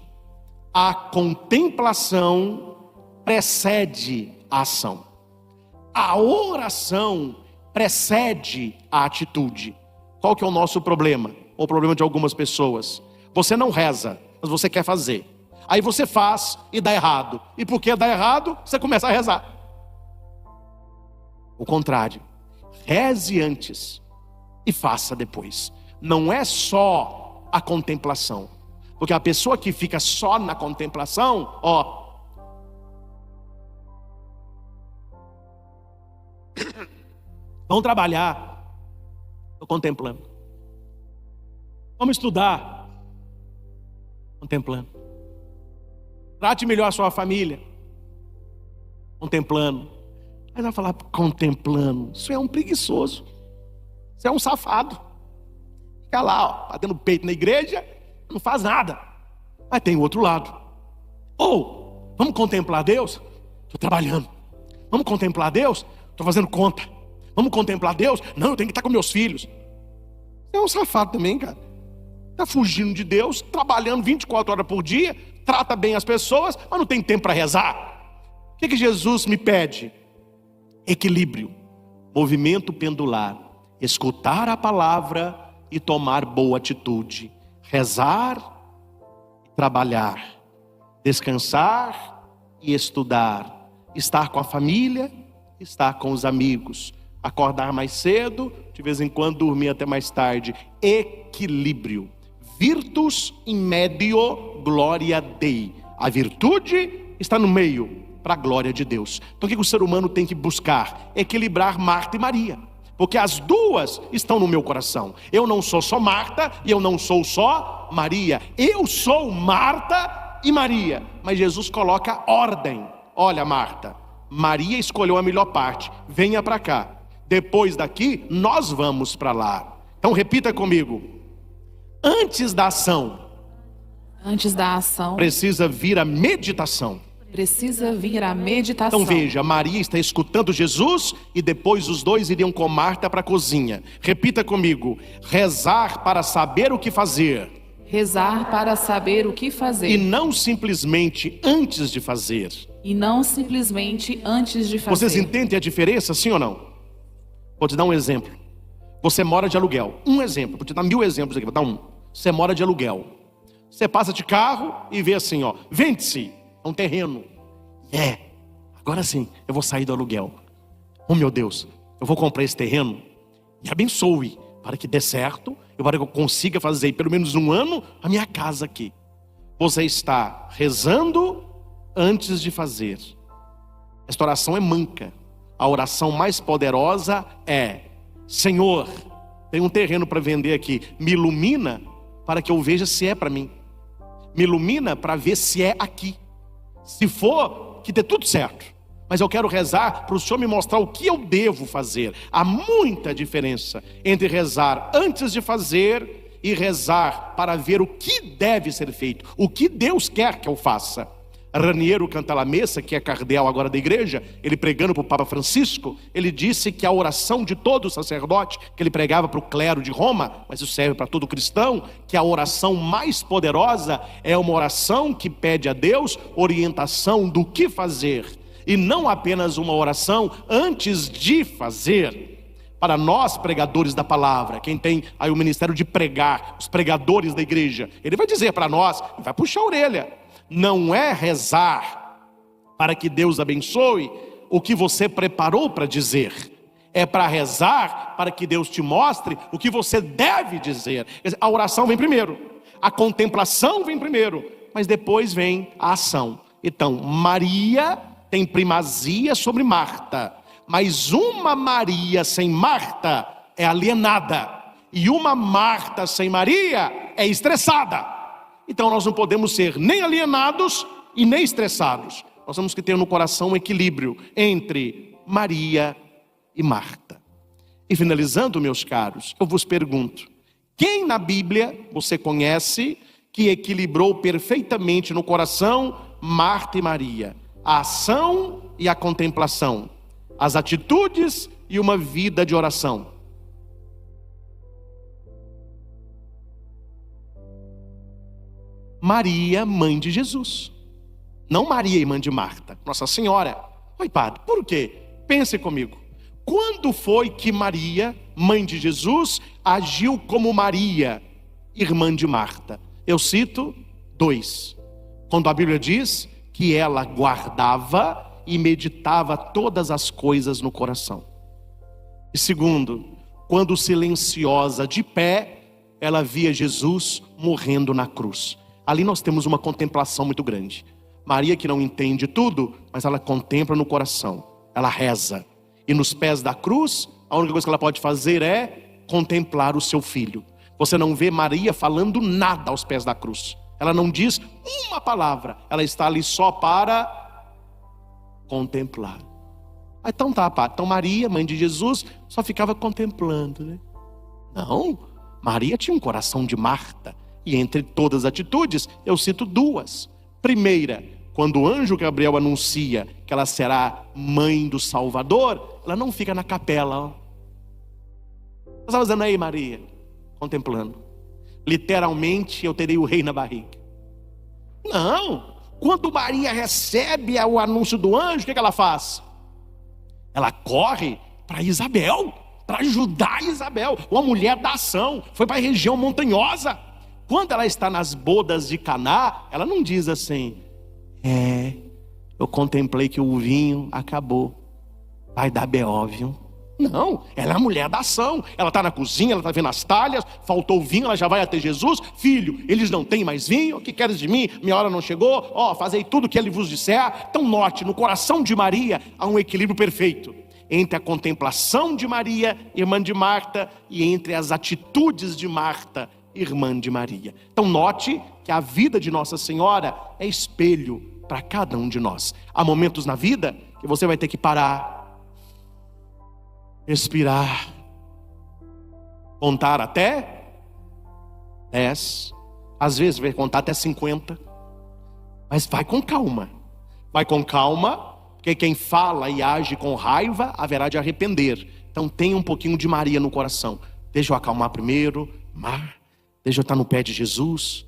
A contemplação precede a ação. A oração precede a atitude. Qual que é o nosso problema? Ou o problema de algumas pessoas? Você não reza, mas você quer fazer. Aí você faz e dá errado. E porque dá errado, você começa a rezar. O contrário. Reze antes e faça depois. Não é só a contemplação. Porque a pessoa que fica só na contemplação, vamos trabalhar, estou contemplando. Vamos estudar, contemplando. Trate melhor a sua família, contemplando. Aí vai falar, contemplando, isso é um preguiçoso, isso é um safado. Fica lá, batendo peito na igreja, não faz nada. Mas tem o outro lado. Vamos contemplar Deus? Estou trabalhando. Vamos contemplar Deus? Estou fazendo conta. Vamos contemplar Deus? Não, eu tenho que estar com meus filhos. Você é um safado também, cara. Está fugindo de Deus, trabalhando 24 horas por dia, trata bem as pessoas, mas não tem tempo para rezar. O que Jesus me pede? Equilíbrio, movimento pendular, escutar a palavra e tomar boa atitude, rezar e trabalhar, descansar e estudar, estar com a família, estar com os amigos, acordar mais cedo, de vez em quando dormir até mais tarde. Equilíbrio. Virtus in medio gloria Dei. A virtude está no meio, para a glória de Deus. Então o que o ser humano tem que buscar? Equilibrar Marta e Maria. Porque as duas estão no meu coração. Eu não sou só Marta e eu não sou só Maria. Eu sou Marta e Maria. Mas Jesus coloca ordem. Olha, Marta, Maria escolheu a melhor parte. Venha para cá. Depois daqui, nós vamos para lá. Então repita comigo. Antes da ação, precisa vir a meditação. Precisa vir a meditação. Então veja, Maria está escutando Jesus e depois os dois iriam com Marta para a cozinha. Repita comigo. Rezar para saber o que fazer. Rezar para saber o que fazer. E não simplesmente antes de fazer. Vocês entendem a diferença, sim ou não? Vou te dar um exemplo. Você mora de aluguel. Um exemplo, vou te dar 1000 exemplos aqui, vou dar um. Você mora de aluguel. Você passa de carro e vê assim, vende-se. É um terreno. Agora sim, eu vou sair do aluguel. Oh meu Deus, eu vou comprar esse terreno. Me abençoe, para que dê certo, para que eu consiga fazer pelo menos um ano a minha casa aqui. Você está rezando antes de fazer. Esta oração é manca. A oração mais poderosa é: Senhor, tem um terreno para vender aqui, me ilumina para que eu veja se é para mim. Me ilumina para ver se é aqui. Se for, que dê tudo certo. Mas eu quero rezar para o Senhor me mostrar o que eu devo fazer. Há muita diferença entre rezar antes de fazer e rezar para ver o que deve ser feito, o que Deus quer que eu faça. Raniero Cantalamessa, que é cardeal agora da igreja, ele pregando para o Papa Francisco, ele disse que a oração de todo sacerdote, que ele pregava para o clero de Roma, mas isso serve para todo cristão, que a oração mais poderosa é uma oração que pede a Deus orientação do que fazer, e não apenas uma oração antes de fazer. Para nós pregadores da palavra, quem tem aí o ministério de pregar, os pregadores da igreja, ele vai dizer para nós, vai puxar a orelha. Não é rezar para que Deus abençoe o que você preparou para dizer. É para rezar para que Deus te mostre o que você deve dizer. A oração vem primeiro, a contemplação vem primeiro, mas depois vem a ação. Então, Maria tem primazia sobre Marta, mas uma Maria sem Marta é alienada, e uma Marta sem Maria é estressada. Então nós não podemos ser nem alienados e nem estressados. Nós temos que ter no coração um equilíbrio entre Maria e Marta. E finalizando, meus caros, eu vos pergunto: quem na Bíblia você conhece que equilibrou perfeitamente no coração Marta e Maria? A ação e a contemplação, as atitudes e uma vida de oração. Maria, mãe de Jesus. Não Maria, irmã de Marta, Nossa Senhora. Oi, padre, por quê? Pense comigo. Quando foi que Maria, mãe de Jesus, agiu como Maria, irmã de Marta? Eu cito 2. Quando a Bíblia diz que ela guardava e meditava todas as coisas no coração. E segundo, quando silenciosa, de pé, ela via Jesus morrendo na cruz. Ali nós temos uma contemplação muito grande. Maria, que não entende tudo, mas ela contempla no coração, ela reza. E nos pés da cruz, a única coisa que ela pode fazer é contemplar o seu filho. Você não vê Maria falando nada aos pés da cruz. Ela não diz uma palavra. Ela está ali só para contemplar. Então tá, pá. Então Maria, mãe de Jesus, só ficava contemplando, né? Não, Maria tinha um coração de Marta. E entre todas as atitudes, eu cito 2. Primeira, quando o anjo Gabriel anuncia que ela será mãe do Salvador, ela não fica na capela, ó. Você está fazendo aí, Maria? Contemplando. Literalmente, eu terei o rei na barriga. Não. Quando Maria recebe o anúncio do anjo, o que ela faz? Ela corre para Isabel, para ajudar Isabel, uma mulher da ação. Foi para a região montanhosa. Quando ela está nas bodas de Caná, ela não diz assim: eu contemplei que o vinho acabou, vai dar B.O., viu? Não, ela é a mulher da ação. Ela está na cozinha, ela está vendo as talhas, faltou vinho, ela já vai até Jesus. Filho, eles não têm mais vinho, o que queres de mim? Minha hora não chegou, fazei tudo o que ele vos disser. Então note, no coração de Maria há um equilíbrio perfeito entre a contemplação de Maria, irmã de Marta, e entre as atitudes de Marta, irmã de Maria. Então note que a vida de Nossa Senhora é espelho para cada um de nós. Há momentos na vida que você vai ter que parar, respirar, contar até 10, às vezes vai contar até 50, mas vai com calma, porque quem fala e age com raiva haverá de arrepender. Então tenha um pouquinho de Maria no coração. Deixa eu acalmar primeiro, deixa eu estar no pé de Jesus,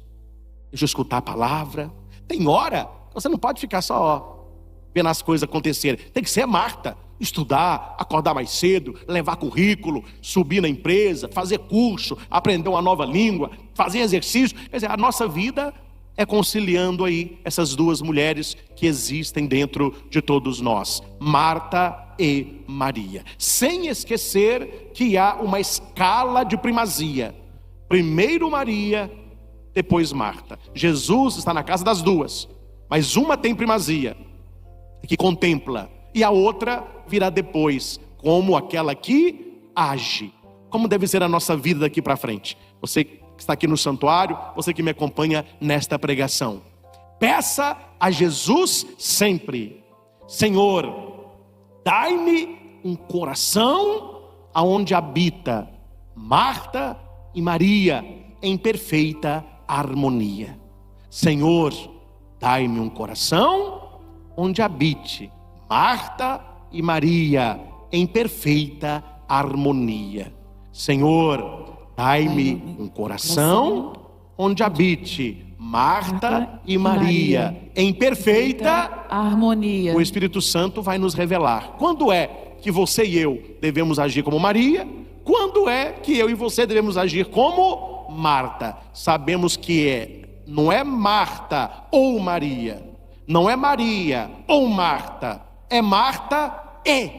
deixa eu escutar a palavra. Tem hora, você não pode ficar só vendo as coisas acontecerem. Tem que ser Marta. Estudar, acordar mais cedo, levar currículo, subir na empresa, fazer curso, aprender uma nova língua, fazer exercício. Quer dizer, a nossa vida é conciliando aí essas 2 mulheres que existem dentro de todos nós, Marta e Maria. Sem esquecer que há uma escala de primazia. Primeiro Maria, depois Marta. Jesus está na casa das 2, mas uma tem primazia, que contempla, e a outra virá depois, como aquela que age. Como deve ser a nossa vida daqui para frente? Você que está aqui no santuário, você que me acompanha nesta pregação, peça a Jesus sempre: Senhor, dai-me um coração aonde habita Marta e Maria em perfeita harmonia. Senhor, dai-me um coração onde habite Marta e Maria em perfeita harmonia. Senhor, dai-me um coração onde habite Marta e Maria em perfeita harmonia. O Espírito Santo vai nos revelar quando é que você e eu devemos agir como Maria, quando é que eu e você devemos agir como Marta. Sabemos que não é Marta ou Maria, não é Maria ou Marta, é Marta e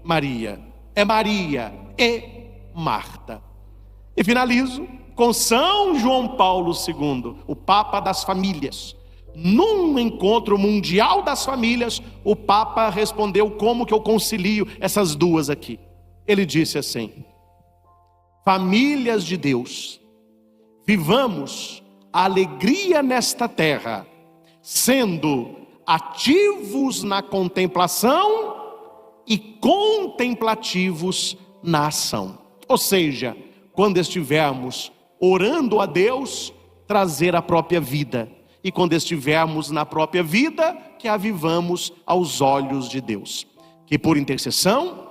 Maria, é Maria e Marta. E finalizo com São João Paulo II, o Papa das Famílias. Num encontro mundial das famílias, o Papa respondeu como que eu concilio essas 2 aqui. Ele disse assim: famílias de Deus, vivamos a alegria nesta terra, sendo ativos na contemplação e contemplativos na ação. Ou seja, quando estivermos orando a Deus, trazer a própria vida. E quando estivermos na própria vida, que a vivamos aos olhos de Deus. Que por intercessão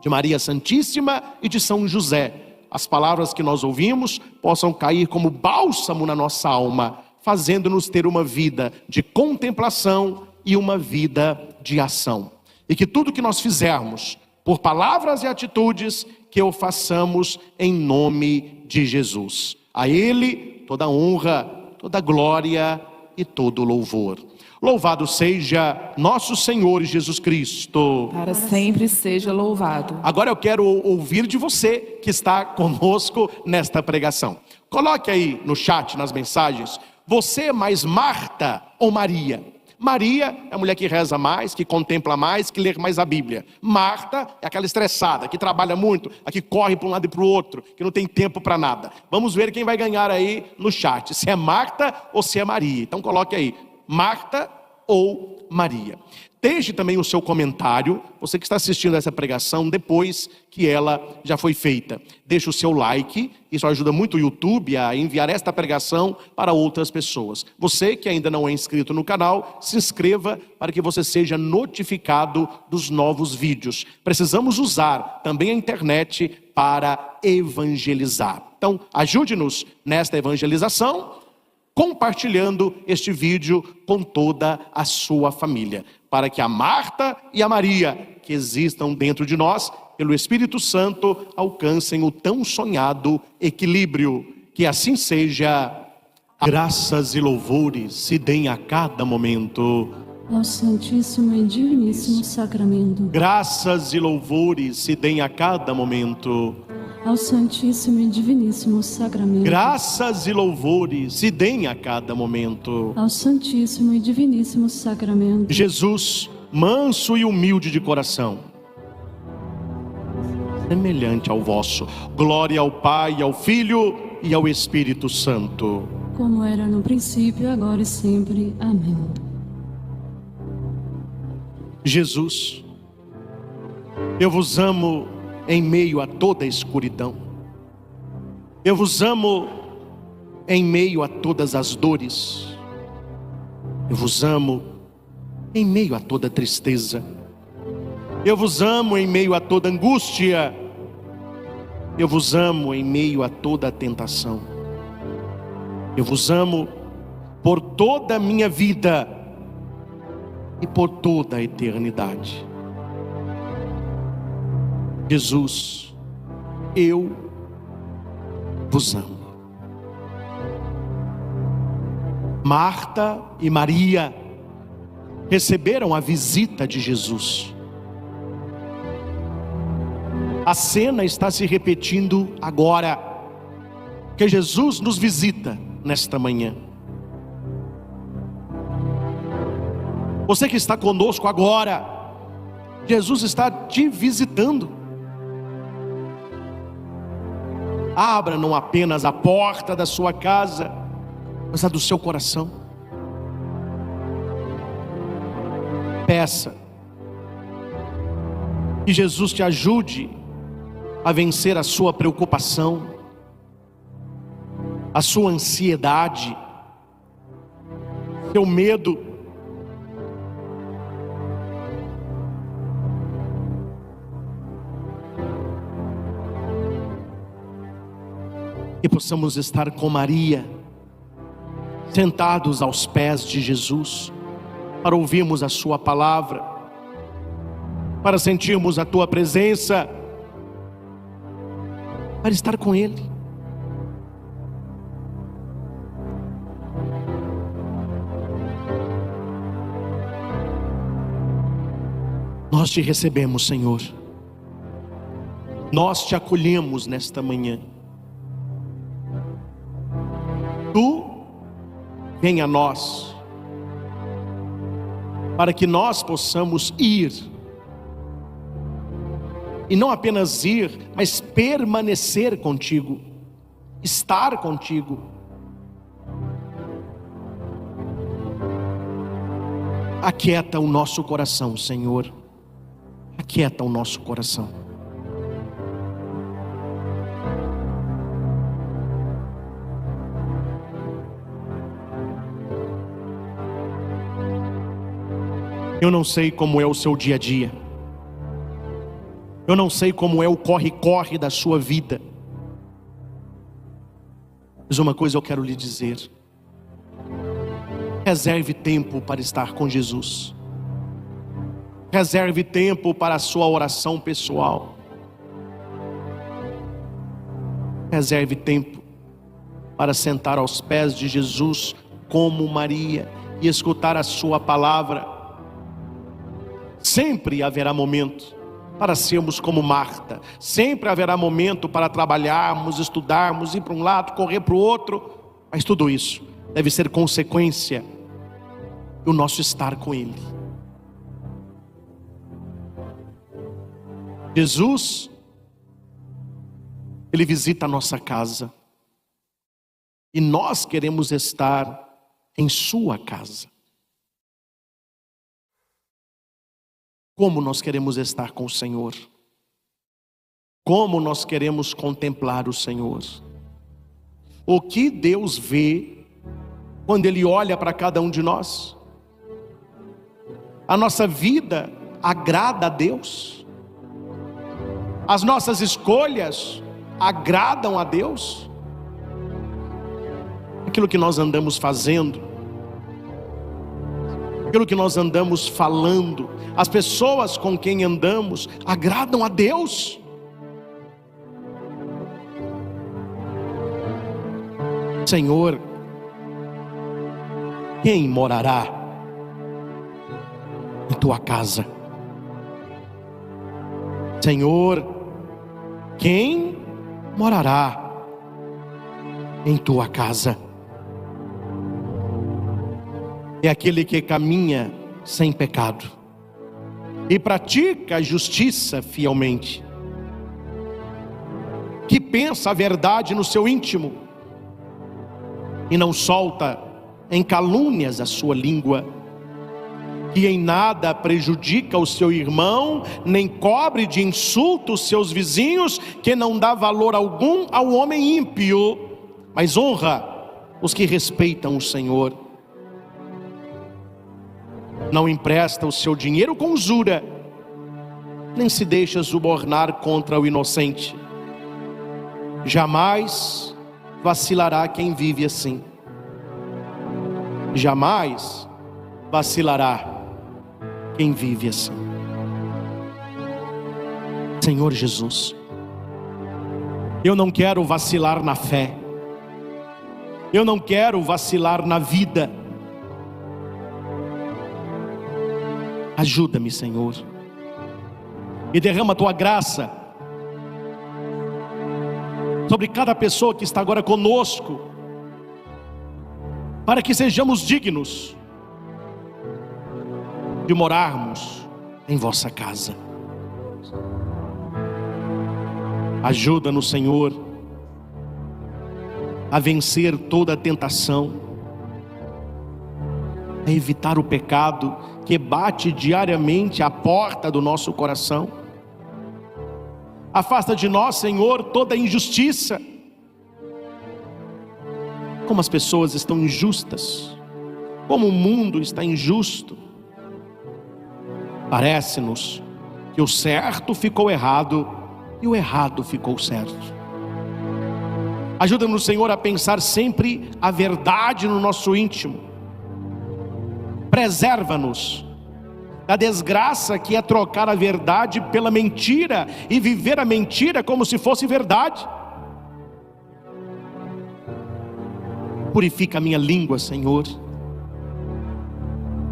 de Maria Santíssima e de São José, as palavras que nós ouvimos possam cair como bálsamo na nossa alma, fazendo-nos ter uma vida de contemplação e uma vida de ação. E que tudo que nós fizermos, por palavras e atitudes, que o façamos em nome de Jesus. A Ele toda honra, toda glória e todo louvor. Louvado seja nosso Senhor Jesus Cristo. Para sempre seja louvado. Agora eu quero ouvir de você que está conosco nesta pregação. Coloque aí no chat, nas mensagens, você é mais Marta ou Maria? Maria é a mulher que reza mais, que contempla mais, que lê mais a Bíblia. Marta é aquela estressada, que trabalha muito, a que corre para um lado e para o outro, que não tem tempo para nada. Vamos ver quem vai ganhar aí no chat, se é Marta ou se é Maria. Então coloque aí, Marta ou Maria. Deixe também o seu comentário, você que está assistindo essa pregação depois que ela já foi feita. Deixe o seu like, isso ajuda muito o YouTube a enviar esta pregação para outras pessoas. Você que ainda não é inscrito no canal, se inscreva para que você seja notificado dos novos vídeos. Precisamos usar também a internet para evangelizar. Então, ajude-nos nesta evangelização, compartilhando este vídeo com toda a sua família, para que a Marta e a Maria, que existam dentro de nós, pelo Espírito Santo, alcancem o tão sonhado equilíbrio. Que assim seja. Graças e louvores se deem a cada momento ao Santíssimo e Diviníssimo Sacramento. Graças e louvores se deem a cada momento ao Santíssimo e Diviníssimo Sacramento. Graças e louvores se deem a cada momento ao Santíssimo e Diviníssimo Sacramento. Jesus, manso e humilde de coração, semelhante ao vosso. Glória ao Pai, ao Filho e ao Espírito Santo, como era no princípio, agora e sempre. Amém. Jesus, eu vos amo em meio a toda a escuridão. Eu vos amo em meio a todas as dores. Eu vos amo em meio a toda tristeza. Eu vos amo em meio a toda angústia. Eu vos amo em meio a toda tentação. Eu vos amo por toda a minha vida e por toda a eternidade. Jesus, eu vos amo. Marta e Maria receberam a visita de Jesus. A cena está se repetindo agora, que Jesus nos visita nesta manhã. Você que está conosco agora, Jesus está te visitando. Abra não apenas a porta da sua casa, mas a do seu coração. Peça que Jesus te ajude a vencer a sua preocupação, a sua ansiedade, seu medo. Que possamos estar com Maria, sentados aos pés de Jesus, para ouvirmos a sua palavra, para sentirmos a tua presença, para estar com Ele. Nós te recebemos, Senhor. Nós te acolhemos nesta manhã. Tu vem a nós, para que nós possamos ir, e não apenas ir, mas permanecer contigo, estar contigo. Aquieta o nosso coração, Senhor, aquieta o nosso coração. Eu não sei como é o seu dia a dia. Eu não sei como é o corre-corre da sua vida. Mas uma coisa eu quero lhe dizer: Reserve tempo para estar com Jesus. Reserve tempo para a sua oração pessoal. Reserve tempo para sentar aos pés de Jesus como Maria e escutar a sua palavra. Sempre haverá momento para sermos como Marta. Sempre haverá momento para trabalharmos, estudarmos, ir para um lado, correr para o outro. Mas tudo isso deve ser consequência do nosso estar com Ele. Jesus, Ele visita a nossa casa. E nós queremos estar em sua casa. Como nós queremos estar com o Senhor? Como nós queremos contemplar o Senhor? O que Deus vê quando Ele olha para cada um de nós? A nossa vida agrada a Deus? As nossas escolhas agradam a Deus? Aquilo que nós andamos fazendo, aquilo que nós andamos falando, as pessoas com quem andamos agradam a Deus? Senhor, quem morará em tua casa? Senhor, quem morará em tua casa? É aquele que caminha sem pecado e pratica a justiça fielmente, que pensa a verdade no seu íntimo e não solta em calúnias a sua língua, que em nada prejudica o seu irmão, nem cobre de insulto os seus vizinhos, que não dá valor algum ao homem ímpio, mas honra os que respeitam o Senhor. Não empresta o seu dinheiro com usura, nem se deixa subornar contra o inocente. Jamais vacilará quem vive assim. Jamais vacilará quem vive assim. Senhor Jesus, eu não quero vacilar na fé. Eu não quero vacilar na vida. Ajuda-me, Senhor, e derrama a tua graça sobre cada pessoa que está agora conosco, para que sejamos dignos de morarmos em vossa casa. Ajuda-nos, Senhor, a vencer toda a tentação, a evitar o pecado que bate diariamente à porta do nosso coração. Afasta de nós, Senhor, toda injustiça. Como as pessoas estão injustas, como o mundo está injusto. Parece-nos que o certo ficou errado e o errado ficou certo. Ajuda-nos, Senhor, a pensar sempre a verdade no nosso íntimo. Preserva-nos da desgraça que é trocar a verdade pela mentira e viver a mentira como se fosse verdade. Purifica a minha língua, Senhor,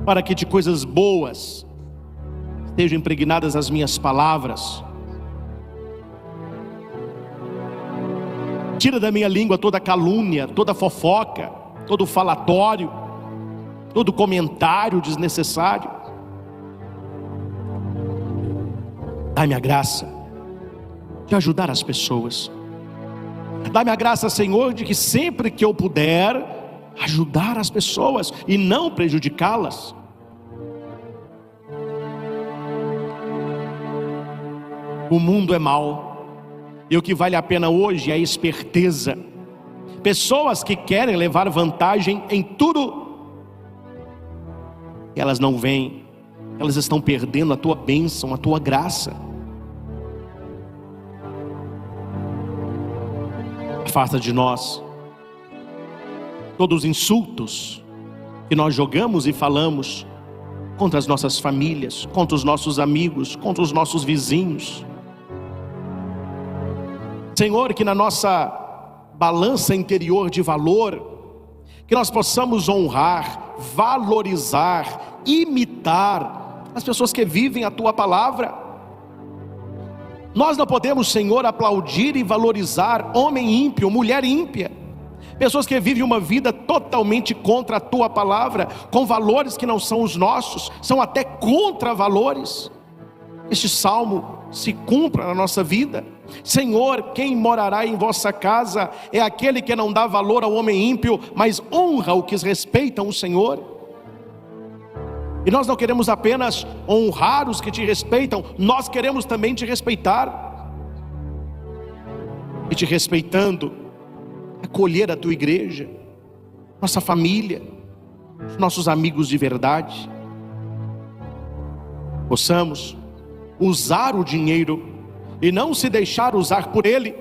para que de coisas boas estejam impregnadas as minhas palavras. Tira da minha língua toda calúnia, toda fofoca, todo falatório, todo comentário desnecessário. Dá-me a graça de ajudar as pessoas. Dá-me a graça, Senhor, de que sempre que eu puder, ajudar as pessoas e não prejudicá-las. O mundo é mau, e o que vale a pena hoje é a esperteza. Pessoas que querem levar vantagem em tudo, e elas não veem, elas estão perdendo a tua bênção, a tua graça. Afasta de nós todos os insultos, que nós jogamos e falamos contra as nossas famílias, contra os nossos amigos, contra os nossos vizinhos. Senhor, que na nossa balança interior de valor, que nós possamos honrar, valorizar, imitar as pessoas que vivem a Tua palavra. Nós não podemos, Senhor, aplaudir e valorizar homem ímpio, mulher ímpia, pessoas que vivem uma vida totalmente contra a Tua palavra, com valores que não são os nossos, são até contra-valores. Este salmo se cumpra na nossa vida. Senhor, quem morará em vossa casa é aquele que não dá valor ao homem ímpio, mas honra o que respeitam o Senhor. E nós não queremos apenas honrar os que te respeitam, nós queremos também te respeitar. E te respeitando, acolher a tua igreja, nossa família, os nossos amigos de verdade. Possamos usar o dinheiro e não se deixar usar por ele.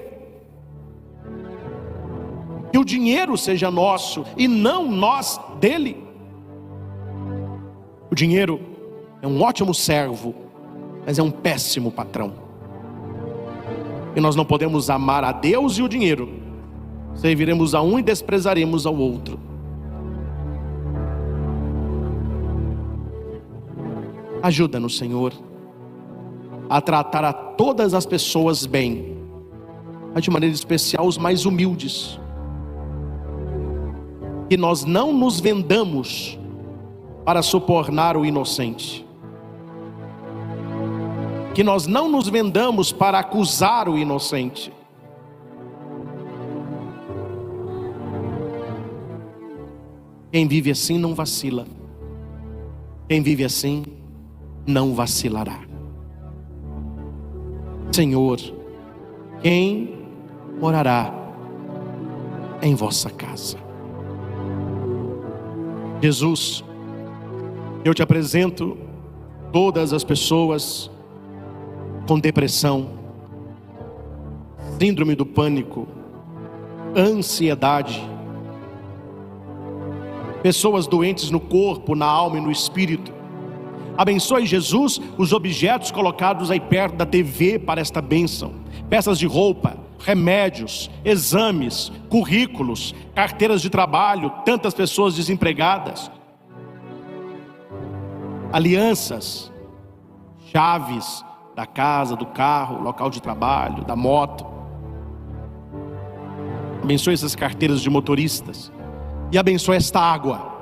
Que o dinheiro seja nosso e não nós dele. O dinheiro é um ótimo servo, mas é um péssimo patrão. E nós não podemos amar a Deus e o dinheiro. Serviremos a um e desprezaremos ao outro. Ajuda-nos, Senhor, a tratar a todas as pessoas bem, mas de maneira especial os mais humildes. Que nós não nos vendamos para subornar o inocente. Que nós não nos vendamos para acusar o inocente. Quem vive assim não vacila. Quem vive assim não vacilará. Senhor, quem morará em vossa casa? Jesus, eu te apresento todas as pessoas com depressão, síndrome do pânico, ansiedade, pessoas doentes no corpo, na alma e no espírito. Abençoe, Jesus, os objetos colocados aí perto da TV para esta bênção: peças de roupa, remédios, exames, currículos, carteiras de trabalho, tantas pessoas desempregadas, alianças, chaves da casa, do carro, local de trabalho, da moto. Abençoe essas carteiras de motoristas e abençoe esta água.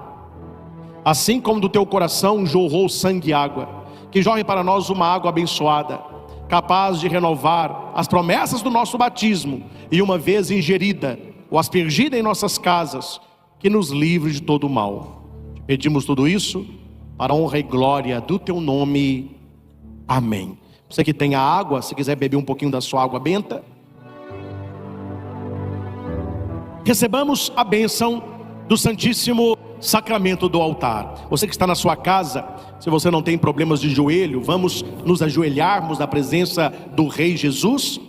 Assim como do teu coração jorrou sangue e água, que jorre para nós uma água abençoada, capaz de renovar as promessas do nosso batismo, e uma vez ingerida ou aspergida em nossas casas, que nos livre de todo o mal. Pedimos tudo isso para a honra e glória do teu nome. Amém. Você que tem a água, se quiser beber um pouquinho da sua água benta, recebamos a bênção do Santíssimo Sacramento do altar. Você que está na sua casa, se você não tem problemas de joelho, vamos nos ajoelharmos na presença do Rei Jesus.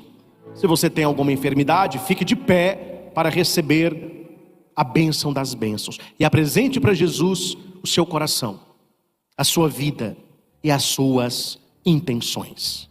Se você tem alguma enfermidade, fique de pé para receber a bênção das bênçãos. E apresente para Jesus o seu coração, a sua vida e as suas intenções.